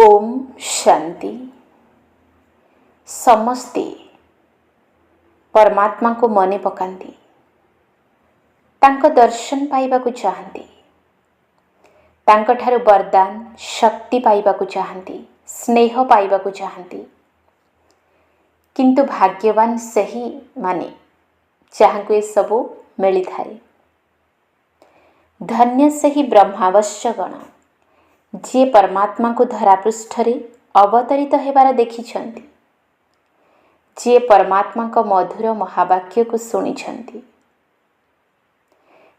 ओम शांति। समस्ते परमात्मा को मने पकांती, तांको दर्शन पाइबाकु चाहती, तांको ठारू वरदान शक्ति पाइबाकु चाहती, स्नेह पाइबाकु चाहती। किंतु भाग्यवान सही माने जहाँ को ये सबू मिली थाए। धन्य सही ब्रह्मावश्य गण जी परमात्मा को धरापृष्ठरे अवतरित हेबार देखिछंती, जी परमात्मा को मधुर महावाक्य को शुणिछंती,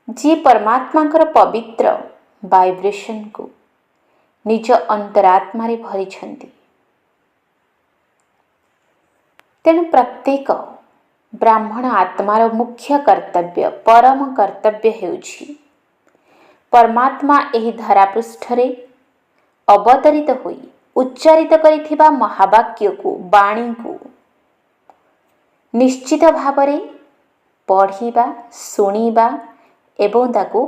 जी परमात्मा को पवित्र वाइब्रेशन को निज अंतरात्मा रे भरिछंती। तेणु प्रत्येक ब्राह्मण आत्मार मुख्य कर्तव्य, परम कर्तव्य हेउछि परमात्मा एही धरापृष्ठरे अवतरित होई उच्चारित करिथिबा महावाक्य को, वाणी को निश्चित भावरे पढ़िबा, शुणिबा एवं ताको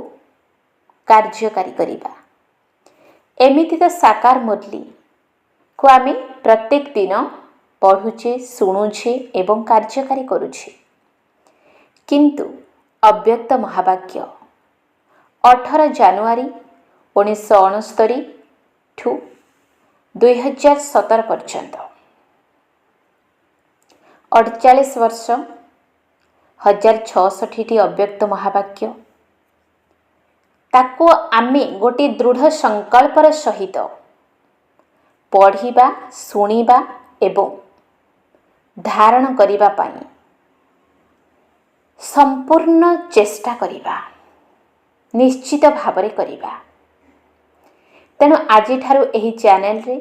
कार्यकारी करिबा। एमिति तो साकार मुरली को आमे प्रत्येक दिन पढ़ुचे, शुणुचे एवं कार्यकारी करुचे। किंतु अव्यक्त महावाक्य 18 जानुआरी 1969 ठू 2017 पर्यंत 48 वर्ष 1066 अव्यक्त महावाक्य ताको आमे गोटे दृढ़ संकल्पर सहित पढ़िबा, शुणिबा एवं धारण करिबा पाई संपूर्ण चेष्टा करिबा, निश्चित भावरे करिबा। तेणु आज ठारू एही चैनल रे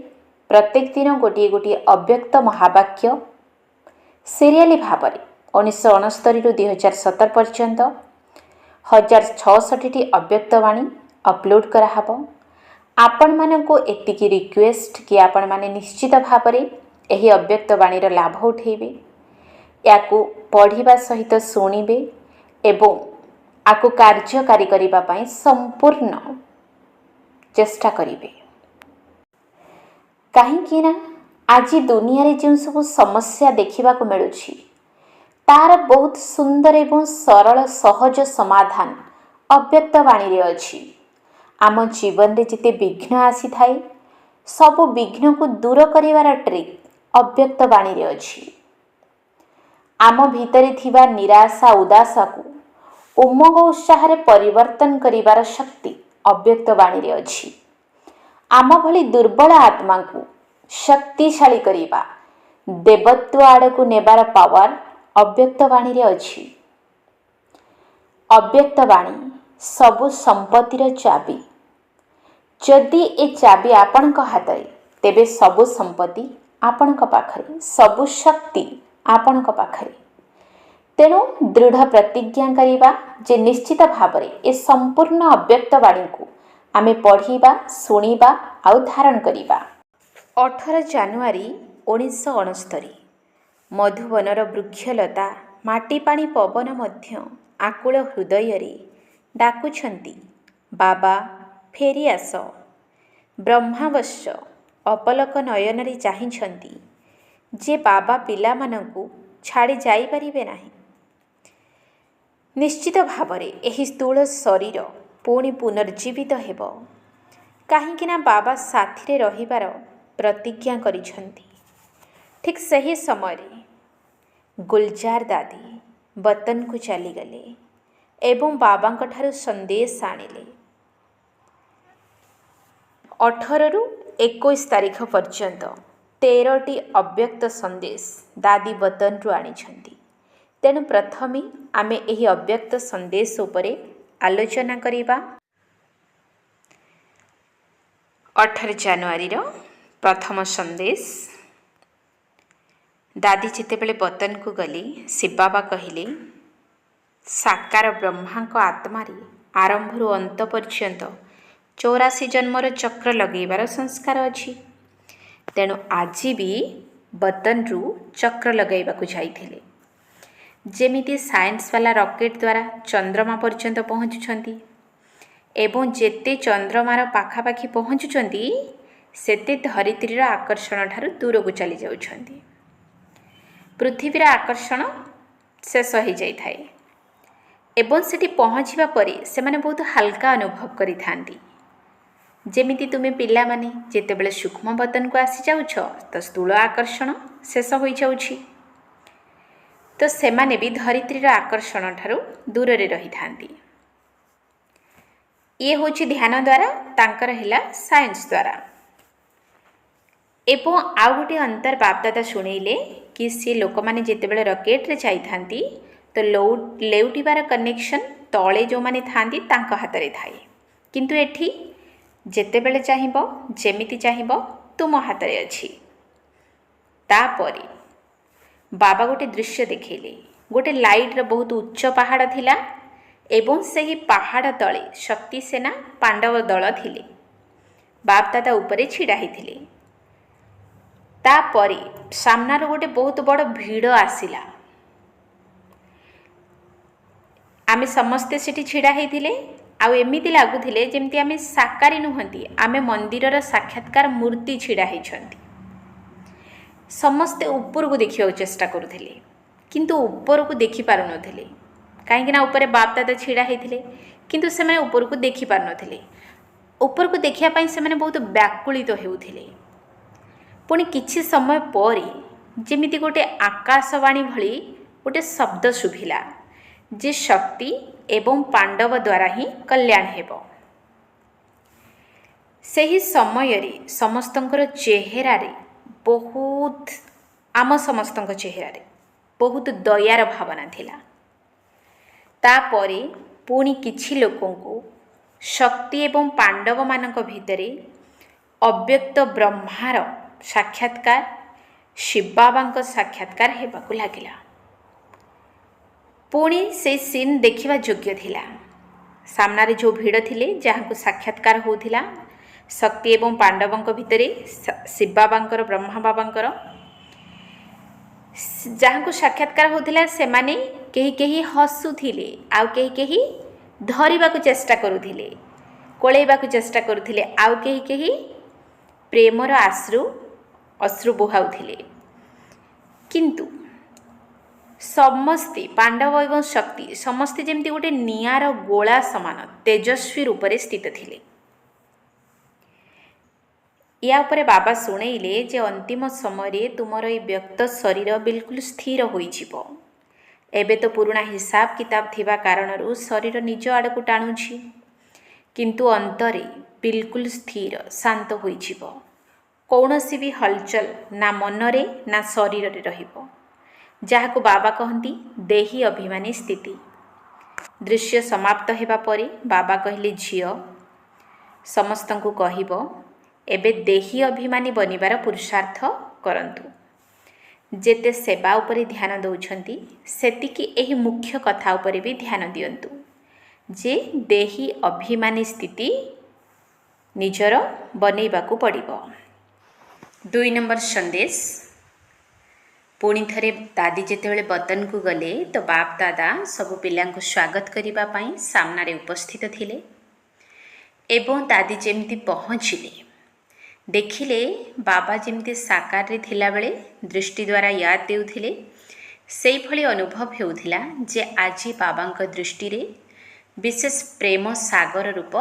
प्रत्येक दिन गोटे गोटे अव्यक्त महावाक्य सीरियली भावरे 1969 रु 2017 पर्यंत 1066 अव्यक्त वाणी अपलोड कराहब। आपण मानको एतिकी रिक्वेस्ट कि आपण माने निश्चित भावरे एही अव्यक्त वाणीर लाभ उठेबे, याकू पढ़िबा सहित शुणिबे एवं आकु कार्यकारी करिबा पई संपूर्ण चेष्टा करिबे। कहीं ना आज दुनिया रे जो सब समस्या देखा मिलुछि तार बहुत सुंदर एवं सरल सहज समाधान अव्यक्त वाणी रे अछि। आम जीवन रे जिते विघ्न आसी थाए सब विघ्न को दूर करिवार ट्रिक अव्यक्त वाणी रे अछि। आम भितरे थिबा निराशा उदासा को उमंग उत्साह रे परिवर्तन करिवार शक्ति अव्यक्त वाणी रे अछि। आम भली दुर्बल आत्मा को शक्तिशाली करिबा, देवत्व आड़ को नेबार पावर अव्यक्त वाणी रे अछि। अव्यक्त वाणी सबु संपत्तिर चाबी। जदि ए चाबी आपणक हातरे तेबे सबु संपत्ति आपणक पाखरे, सबु शक्ति आपणक पाखरे। तेणु दृढ़ प्रतिज्ञा करिबा जे निश्चित भावरे ए संपूर्ण अव्यक्त वाणी को आमे पढ़िबा, शुणिबा आउ धारण करिबा। 18 जानुआरी 1969 मधुबनर वृक्षलता माटी पानी पवन मध्य आकुल हृदय रे डाकुछंती, बाबा फेरी आस। ब्रह्मावश्य अपलक नयन रे चाहिछंती जे बाबा पिला मानकु छाड़ी जाई परिबे नाही। निश्चित भावरे एही स्थूल शरीर पुणी पुनर्जीवित हेब, काहींकिना बाबा साथी रे रहिबार प्रतिज्ञा करिछंती। ठीक सही समय गुलजार दादी वतन को चली गले एवं बाबा ठारू संदेश आनिले। 18 रु 21 तारीख पर्यंत 13टी अव्यक्त संदेश दादी वतन रु आनिछंती। तेणु प्रथमे आमे एही अव्यक्त संदेश उपरे आलोचना करिबा। 18 जानुआरी रो प्रथम संदेश। दादी जितेबेले वतन को गली शिव बाबा कहिले, साकार ब्रह्मा को आत्मा रे आरंभ रु अंत पर्यंत 84 जन्मर चक्र लगेबार संस्कार अछि। तेणु आज भी वतन रु चक्र लगेबाकु जाइथिले। जेमिति साइंस वाला रॉकेट द्वारा चंद्रमा पर्यंत पहुँचुछंती एवं जेते चंद्रमार पाखापाखि पहुँचुछंती ସେତେ ଧରିତ୍ରୀର ଆକର୍ଷଣ ଠାରୁ ଦୂରକୁ ଚାଲି ଯାଉଛନ୍ତି। ପୃଥିବୀର ଆକର୍ଷଣ ଶେଷ ହୋଇଯାଇଥାଏ ଏବଂ ସେଠି ପହଞ୍ଚିବା ପରେ ସେମାନେ ବହୁତ ହାଲକା ଅନୁଭବ କରିଥାନ୍ତି। ଯେମିତି ତୁମେ ପିଲାମାନେ ଯେତେବେଳେ ସୂକ୍ଷ୍ମ ବତନକୁ ଆସିଯାଉଛ ତ ସ୍ଥୂଳ ଆକର୍ଷଣ ଶେଷ ହୋଇଯାଉଛି, ତ ସେମାନେ ବି ଧରିତ୍ରୀର ଆକର୍ଷଣ ଠାରୁ ଦୂରରେ ରହିଥାନ୍ତି। ଇଏ ହେଉଛି ଧ୍ୟାନ ଦ୍ୱାରା, ତାଙ୍କର ହେଲା ସାଇନ୍ସ ଦ୍ୱାରା। ଏବଂ ଆଉ ଗୋଟିଏ ଅନ୍ତର ବାପଦାଦା ଶୁଣେଇଲେ କି ସେ ଲୋକମାନେ ଯେତେବେଳେ ରକେଟ୍ରେ ଯାଇଥାନ୍ତି ତ ଲେଉଟିବାର କନେକ୍ସନ୍ ତଳେ ଯେଉଁମାନେ ଥାଆନ୍ତି ତାଙ୍କ ହାତରେ ଥାଏ, କିନ୍ତୁ ଏଠି ଯେତେବେଳେ ଚାହିଁବ ଯେମିତି ଚାହିଁବ ତୁମ ହାତରେ ଅଛି। ତାପରେ ବାବା ଗୋଟେ ଦୃଶ୍ୟ ଦେଖେଇଲେ। ଗୋଟେ ଲାଇଟ୍ର ବହୁତ ଉଚ୍ଚ ପାହାଡ଼ ଥିଲା ଏବଂ ସେହି ପାହାଡ଼ ତଳେ ଶକ୍ତି ସେନା ପାଣ୍ଡବ ଦଳ ଥିଲେ। ବାପଦାଦା ଉପରେ ଛିଡ଼ା ହେଇଥିଲେ। ତାପରେ ସାମ୍ନାରୁ ଗୋଟେ ବହୁତ ବଡ଼ ଭିଡ଼ ଆସିଲା। ଆମେ ସମସ୍ତେ ସେଠି ଛିଡ଼ା ହେଇଥିଲେ ଆଉ ଏମିତି ଲାଗୁଥିଲେ ଯେମିତି ଆମେ ସାକାରୀ ନୁହନ୍ତି, ଆମେ ମନ୍ଦିରର ସାକ୍ଷାତକାର ମୂର୍ତ୍ତି ଛିଡ଼ା ହେଇଛନ୍ତି। ସମସ୍ତେ ଉପରକୁ ଦେଖିବାକୁ ଚେଷ୍ଟା କରୁଥିଲେ କିନ୍ତୁ ଉପରକୁ ଦେଖିପାରୁନଥିଲେ, କାହିଁକିନା ଉପରେ ବାପଦାଦା ଛିଡ଼ା ହେଇଥିଲେ କିନ୍ତୁ ସେମାନେ ଉପରକୁ ଦେଖିପାରୁନଥିଲେ। ଉପରକୁ ଦେଖିବା ପାଇଁ ସେମାନେ ବହୁତ ବ୍ୟାକୁଳିତ ହେଉଥିଲେ। ପୁଣି କିଛି ସମୟ ପରେ ଯେମିତି ଗୋଟେ ଆକାଶବାଣୀ ଭଳି ଗୋଟେ ଶବ୍ଦ ଶୁଭିଲା ଯେ ଶକ୍ତି ଏବଂ ପାଣ୍ଡବ ଦ୍ୱାରା ହିଁ କଲ୍ୟାଣ ହେବ। ସେହି ସମୟରେ ସମସ୍ତଙ୍କର ଚେହେରାରେ ଆମ ସମସ୍ତଙ୍କ ଚେହେରାରେ ବହୁତ ଦୟାର ଭାବନା ଥିଲା। ତାପରେ ପୁଣି କିଛି ଲୋକଙ୍କୁ ଶକ୍ତି ଏବଂ ପାଣ୍ଡବମାନଙ୍କ ଭିତରେ ଅବ୍ୟକ୍ତ ବ୍ରହ୍ମାର ସାକ୍ଷାତକାର, ଶିବବାବାଙ୍କ ସାକ୍ଷାତକାର ହେବାକୁ ଲାଗିଲା। ପୁଣି ସେ ସିନ୍ ଦେଖିବା ଯୋଗ୍ୟ ଥିଲା। ସାମ୍ନାରେ ଯେଉଁ ଭିଡ଼ ଥିଲେ ଯାହାଙ୍କୁ ସାକ୍ଷାତକାର ହେଉଥିଲା ଶକ୍ତି ଏବଂ ପାଣ୍ଡବଙ୍କ ଭିତରେ ଶିବବାବାଙ୍କର, ବ୍ରହ୍ମା ବାବାଙ୍କର ଯାହାଙ୍କୁ ସାକ୍ଷାତକାର ହେଉଥିଲା ସେମାନେ କେହି କେହି ହସୁଥିଲେ ଆଉ କେହି କେହି ଧରିବାକୁ ଚେଷ୍ଟା କରୁଥିଲେ, କୋଳେଇବାକୁ ଚେଷ୍ଟା କରୁଥିଲେ, ଆଉ କେହି କେହି ପ୍ରେମର ଅଶ୍ରୁ ବୁହାଉଥିଲେ। କିନ୍ତୁ ସମସ୍ତେ ପାଣ୍ଡବ ଏବଂ ଶକ୍ତି ସମସ୍ତେ ଯେମିତି ଗୋଟେ ନିଆଁର ଗୋଳା ସମାନ ତେଜସ୍ୱୀ ରୂପରେ ସ୍ଥିତ ଥିଲେ। ୟା ଉପରେ ବାବା ଶୁଣେଇଲେ ଯେ ଅନ୍ତିମ ସମୟରେ ତୁମର ଏହି ବ୍ୟକ୍ତ ଶରୀର ବିଲକୁଲ ସ୍ଥିର ହୋଇଯିବ। ଏବେ ତ ପୁରୁଣା ହିସାବ କିତାବ ଥିବା କାରଣରୁ ଶରୀର ନିଜ ଆଡ଼କୁ ଟାଣୁଛି, କିନ୍ତୁ ଅନ୍ତରେ ବିଲକୁଲ ସ୍ଥିର ଶାନ୍ତ ହୋଇଯିବ। କୌଣସି ବି ହଲଚଲ ନା ମନରେ ନା ଶରୀରରେ ରହିବ, ଯାହାକୁ ବାବା କହନ୍ତି ଦେହୀ ଅଭିମାନୀ ସ୍ଥିତି। ଦୃଶ୍ୟ ସମାପ୍ତ ହେବା ପରେ ବାବା କହିଲେ, ଝିଅ ସମସ୍ତଙ୍କୁ କହିବ ଏବେ ଦେହୀ ଅଭିମାନୀ ବନିବାର ପୁରୁଷାର୍ଥ କରନ୍ତୁ। ଯେତେ ସେବା ଉପରେ ଧ୍ୟାନ ଦେଉଛନ୍ତି ସେତିକି ଏହି ମୁଖ୍ୟ କଥା ଉପରେ ବି ଧ୍ୟାନ ଦିଅନ୍ତୁ ଯେ ଦେହୀ ଅଭିମାନୀ ସ୍ଥିତି ନିଜର ବନେଇବାକୁ ପଡ଼ିବ। 2 ନମ୍ବର ସନ୍ଦେଶ। ପୁଣି ଥରେ ଦାଦି ଯେତେବେଳେ ବତନକୁ ଗଲେ ତ ବାପ ଦାଦା ସବୁ ପିଲାଙ୍କୁ ସ୍ୱାଗତ କରିବା ପାଇଁ ସାମ୍ନାରେ ଉପସ୍ଥିତ ଥିଲେ ଏବଂ ଦାଦି ଯେମିତି ପହଞ୍ଚିଲେ ଦେଖିଲେ ବାବା ଯେମିତି ସାକାରରେ ଥିଲାବେଳେ ଦୃଷ୍ଟି ଦ୍ୱାରା ୟାଦ ଦେଉଥିଲେ, ସେଇଭଳି ଅନୁଭବ ହେଉଥିଲା ଯେ ଆଜି ବାବାଙ୍କ ଦୃଷ୍ଟିରେ ବିଶେଷ ପ୍ରେମ ସାଗର ରୂପ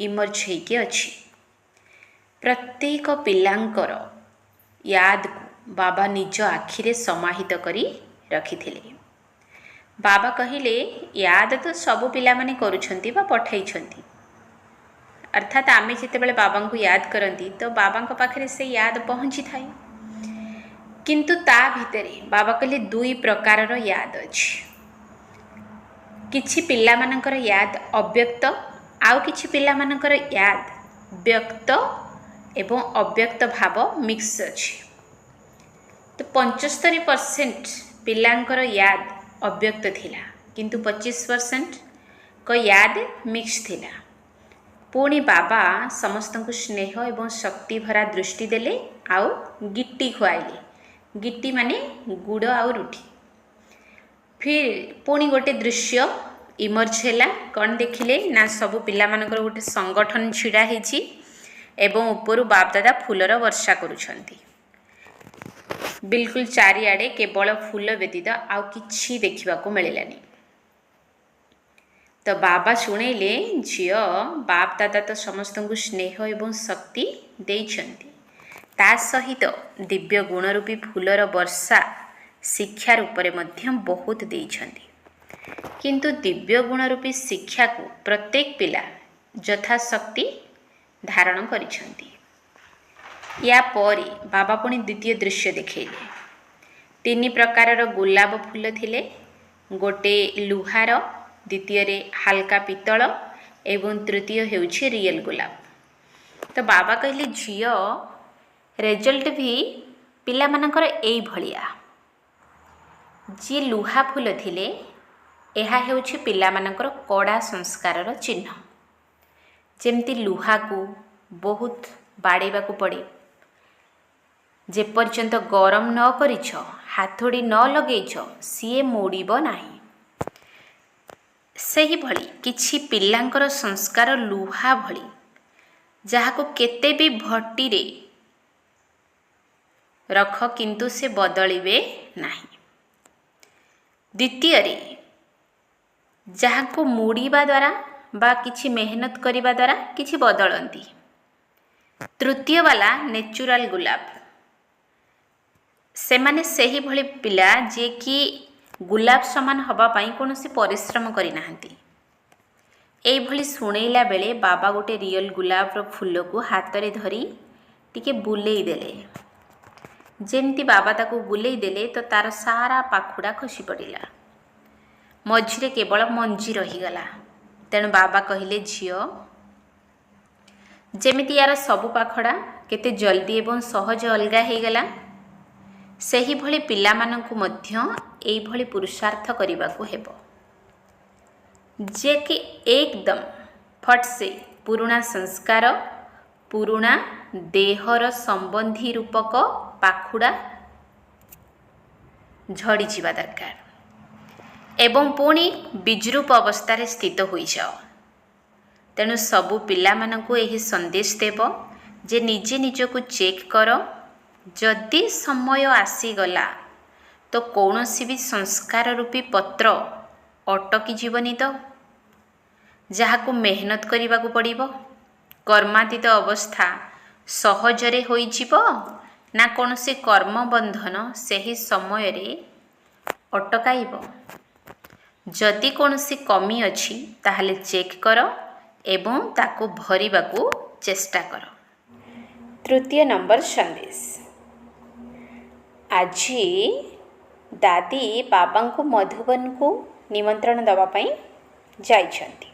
ଇମର୍ଜ ହେଇକି ଅଛି। ପ୍ରତ୍ୟେକ ପିଲାଙ୍କର ୟାଦକୁ ବାବା ନିଜ ଆଖିରେ ସମାହିତ କରି ରଖିଥିଲେ। ବାବା କହିଲେ, ୟାଦ ତ ସବୁ ପିଲାମାନେ କରୁଛନ୍ତି ବା ପଠାଇଛନ୍ତି, ଅର୍ଥାତ୍ ଆମେ ଯେତେବେଳେ ବାବାଙ୍କୁ ୟାଦ କରନ୍ତି ତ ବାବାଙ୍କ ପାଖରେ ସେ ୟାଦ ପହଞ୍ଚିଥାଏ। କିନ୍ତୁ ତା ଭିତରେ ବାବା କହିଲେ 2 ପ୍ରକାରର ୟାଦ ଅଛି। କିଛି ପିଲାମାନଙ୍କର ୟାଦ ଅବ୍ୟକ୍ତ, ଆଉ କିଛି ପିଲାମାନଙ୍କର ୟାଦ ବ୍ୟକ୍ତ ଏବଂ ଅବ୍ୟକ୍ତ ଭାବ ମିକ୍ସ ଅଛି। ତ 75% ପିଲାଙ୍କର ୟାଦ ଅବ୍ୟକ୍ତ ଥିଲା, କିନ୍ତୁ 25%ଙ୍କ ୟାଦ ମିକ୍ସ ଥିଲା। ପୁଣି ବାବା ସମସ୍ତଙ୍କୁ ସ୍ନେହ ଏବଂ ଶକ୍ତି ଭରା ଦୃଷ୍ଟି ଦେଲେ ଆଉ ଗିଟି ଖୁଆଇଲେ। ଗିଟି ମାନେ ଗୁଡ଼ ଆଉ ରୁଟି। ପୁଣି ଗୋଟେ ଦୃଶ୍ୟ ଇମର୍ଜ ହେଲା। କ'ଣ ଦେଖିଲେ ନା ସବୁ ପିଲାମାନଙ୍କର ଗୋଟେ ସଂଗଠନ ଛିଡ଼ା ହେଇଛି एवं उपरु बाप दादा फूलर वर्षा करुछंती। बिल्कुल चारिआडे केवल फूल व्यतीत आउ किछि देखिबाकू मिलिलानी। तो बाबा शुणेले झियो बाप दादा तो समस्त को स्नेह एवं शक्ति देइछंती, ता सहित दिव्य गुणरूपी फूलर वर्षा शिक्षा रूपरे मध्य बहुत देइछंती। किंतु दिव्य गुणरूपी शिक्षा को प्रत्येक पिला यथाशक्ति धारण करिछंती। या परी बाबा पुणी द्वितीय दृश्य देखैले। 3 प्रकारर गुलाब फूल थिले, गोटे लुहार, द्वितीय रे हल्का पितल एवं तृतीय हेउछि रियल गुलाब। तो बाबा कहले झियो रिजल्ट भी पिला मानकर एई भलिया। जे लुहा फूल थिले एहा हेउछि पिला मानकर कड़ा संस्कारर चिन्ह। जेमती लुहा को बहुत बाड़ेबाकू पड़े, जे पर्यंत गरम न करिछ, हाथोड़ी न लगेइछ, सीए मोड़ीब नाही। सही भली किछि पिलांकर संस्कार लुहा भली, जहाको केते भी भट्टी रे रख किंतु से बदलिबे नाही। द्वितीय रे जहाको मुड़ीबा द्वारा बा किछि मेहनत करिबा द्वारा किछि बदलंती। तृतीय वाला नेचुरल गुलाब, से माने सही भली पिला जे कि गुलाब समान हवा पाई कोनोसी परिश्रम करि नाहंती। एई भली सुणैला बेले बाबा गोटे रियल गुलाब रो फूल को हाथ रे धरी टिके बुलेई देले। जेमती बाबा ताको बुलेई देले तो तार सारा पाखुड़ा खसी पड़िला, मझिरे केवल मंजी रहीगला। तेणु बाबा कहिले झियो जेमिति यार सबु पाखड़ा केते जल्दी एवं सहज अलगा हेगला, सही भली पिला मानकु मध्य एई भली पुरुषार्थ करिबाकू हेबो, जे कि एकदम फट से पुराना संस्कार, पुराना देहर संबंधी रूपक पाखुड़ा झड़ी जीवा दरकार एवं पुणी विजरूप अवस्था स्थित हो जाओ। तेणु सबु पिला मानकु एही संदेश देव जे निजे निजको चेक कर, जदि समय आसीगला तो कौनसी भी संस्कार रूपी पत्र अटकी जीवनी तो जहाको मेहनत करने को पड़िबो। कर्मातीत अवस्था सहजरे होई जीवो ना कौनसी कर्म बंधन सही समय रे अटकाइबो। जदि कौनसी कमी अछि ताहले चेक कर एवं ताको भरिबाकू चेष्टा कर। तृतीय नंबर संदेश। आजी दादी बाबा को मधुबन को निमंत्रण दवा पाई जाइछंती।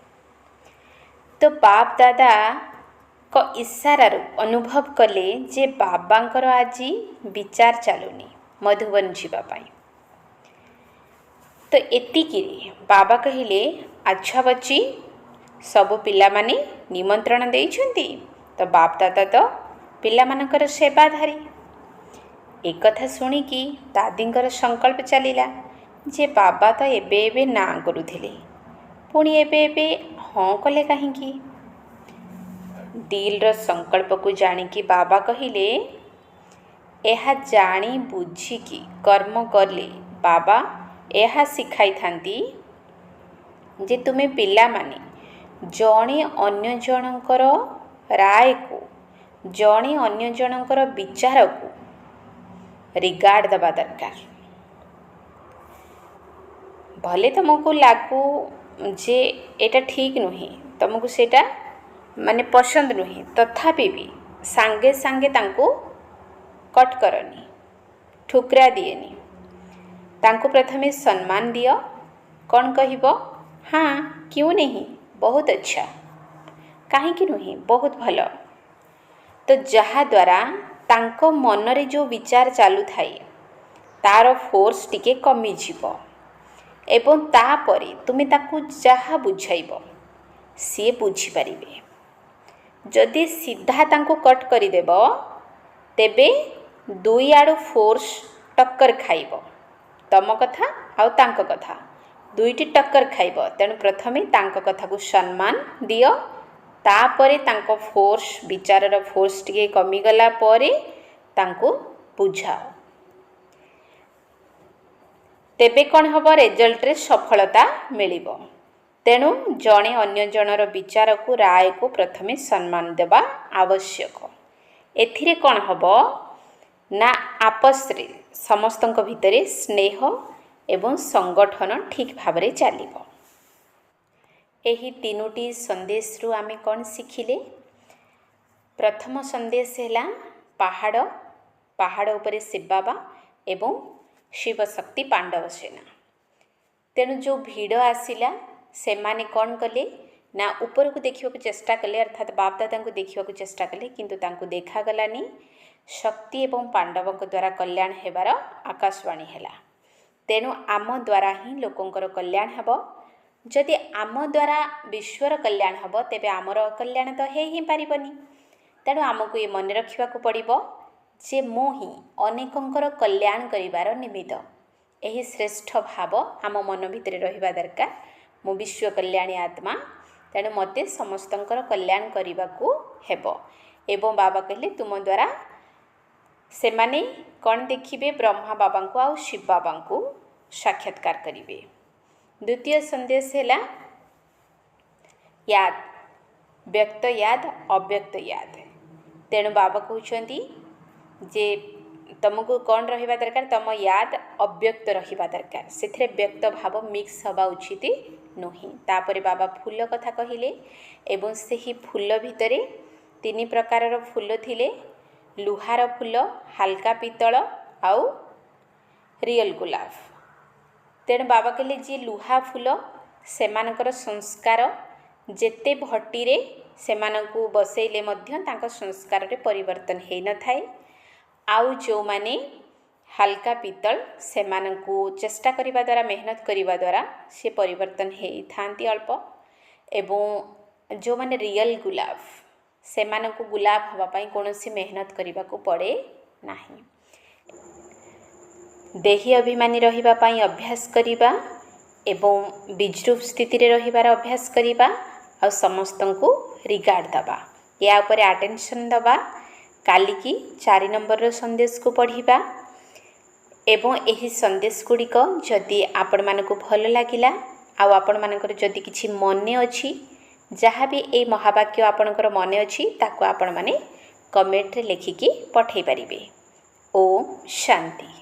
तो बाप दादा को इशारारू अनुभव कले जे बाबांकर आजी विचार चलुनी मधुबन जीवा पाई। तो एतिकी बाबा कहिले अच्छा बच्ची सबु पिला माने निमंत्रण देइछंती, तो बाप दादा तो पिला मानकर सेवाधारी। एक कथा सुनिकी दादींकर संकल्प चलिला जे बाबा तो एबे एबे ना करुथिले, पुणी एबे एबे हाँ कले काहींकी। दिल रो संकल्प को जानिकी बाबा कहिले एहा जानी बुझिकी कर्म करले बाबा एहा सिखाई थांती जे तुमे पिला माने जणे अन्य जनकर राय को, जणे अन्य जनकर विचार को रिगार्ड दबा दरकार। भले तुमको लागू जे एटा ठीक नुहे, तुमको सेटा माने पसंद नुहे, तथापि भी सांगे सांगे तांको कट करनी, ठुकरा दिएनी। तांको प्रथमे सम्मान दियो। कौन कहिबो हाँ क्यों नहीं, बहुत अच्छा, कहीं कि नुहे, बहुत भलो। तो जहा द्वारा तांको मनरे जो विचार चालू थाए तार फोर्स टिके कमी जीवो एवं तापरे तुमे ताकू जहा बुझाइबो सी बुझी पारिबे। जदि सीधा तांको कट करि देबो तेबे दुई आडू फोर्स टक्कर खाइबो, तम कथा आउ तांको कथा दुईटी टक्कर खाइबो। तेणु प्रथमे तांको कथा को सम्मान दियो, तापरे तांको फोर्स विचारर फोर्स टिके कमिगला परे तांको बुझाओ तेबे कौन हम रेजल्ट रे सफलता मिलिबो। तेणु जड़े अन्य जनर विचार को राय को प्रथमे सम्मान देवा आवश्यक। एथिरे कौन हम ना आपस रे समस्तक भितरे स्नेह एवं संगठन ठीक भाव में चलिबो। एही तीनोटी संदेश रु आमे कौन शिखिले। प्रथम संदेश है पहाड़ पहाड़ उपरे शिव बाबा एवं शिव शक्ति पांडव सेना। तेणु जो भीड़ आसिला से माने कौन कले ना ऊपर को देखा चेष्टा कले अर्थात बाप दादा को देखा चेष्टा कले किंतु तांको देखा गलानी शक्ति एवं पांडव द्वारा कल्याण हेबार आकाशवाणी हैला। तेणु आम द्वारा ही लोकंकर कल्याण हेब। जदि आम द्वारा विश्वर कल्याण हेब तेबे आमर कल्याण तो ही पारिबनी। तेणु आमको ये मन रखा पड़ो जे मो ही अनेकंकर कल्याण करिवार निमित्त यही श्रेष्ठ भाव आम मन भितर रहिबा दरकार। मो विश्व कल्याणी आत्मा तेणु मते समस्तंकर कल्याण करने को हेब। एवं बाबा कहले तुम द्वारा से माने कौन देखिए ब्रह्मा बाबा को आउ शिव बाबा को साक्षात्कार करिवे। द्वितीय संदेश है याद व्यक्त याद अव्यक्त याद। तेणु बाबा कहते जे तुमको कौन रहिबा दरकार तुम याद अव्यक्त रहिबा दरकार से व्यक्त भाव मिक्स हवा उचित नुही। तापरे बाबा फूल कथा कहिले एवं से ही फूल भितरे तीन प्रकार फूल थिले लुहार फूल हाल्का पीतल आउ रियल गुलाब। तेणु बाबा कहले जी लुहा फूल सेमानकर संस्कार जेते भट्टी रे सेमानकु बसैले मध्य तांको संस्कार रे परिवर्तन हे न थाए। आउ जो माने हाल्का पीतल सेमानकु चेष्टा करिबा द्वारा मेहनत करिबा द्वारा से परिवर्तन हे थांती अल्प। एवं जो माने रियल गुलाब सेमानकु गुलाब हवा पाई कोनोसी मेहनत करिबा को पड़े नाही। देही अभिमानी रहिबा पाई अभ्यास करिबा एवं विजृप स्थिति रे रहिबार अभ्यास करिबा आ समस्तंकु रिगार्ड दबा या उपरे अटेंशन दबा। काली की 4 नंबर संदेश को पढ़िबा एवं यही संदेश गुड़िक जदि आपण मानकु भल लागिला आ आपण मानकर जदि किछि मने अछि जहाँ भी ए महावाक्य आपणकर मने अछि ताको आपण माने कमेंट रे लिखिकी पठै परिबे। ओम शांति।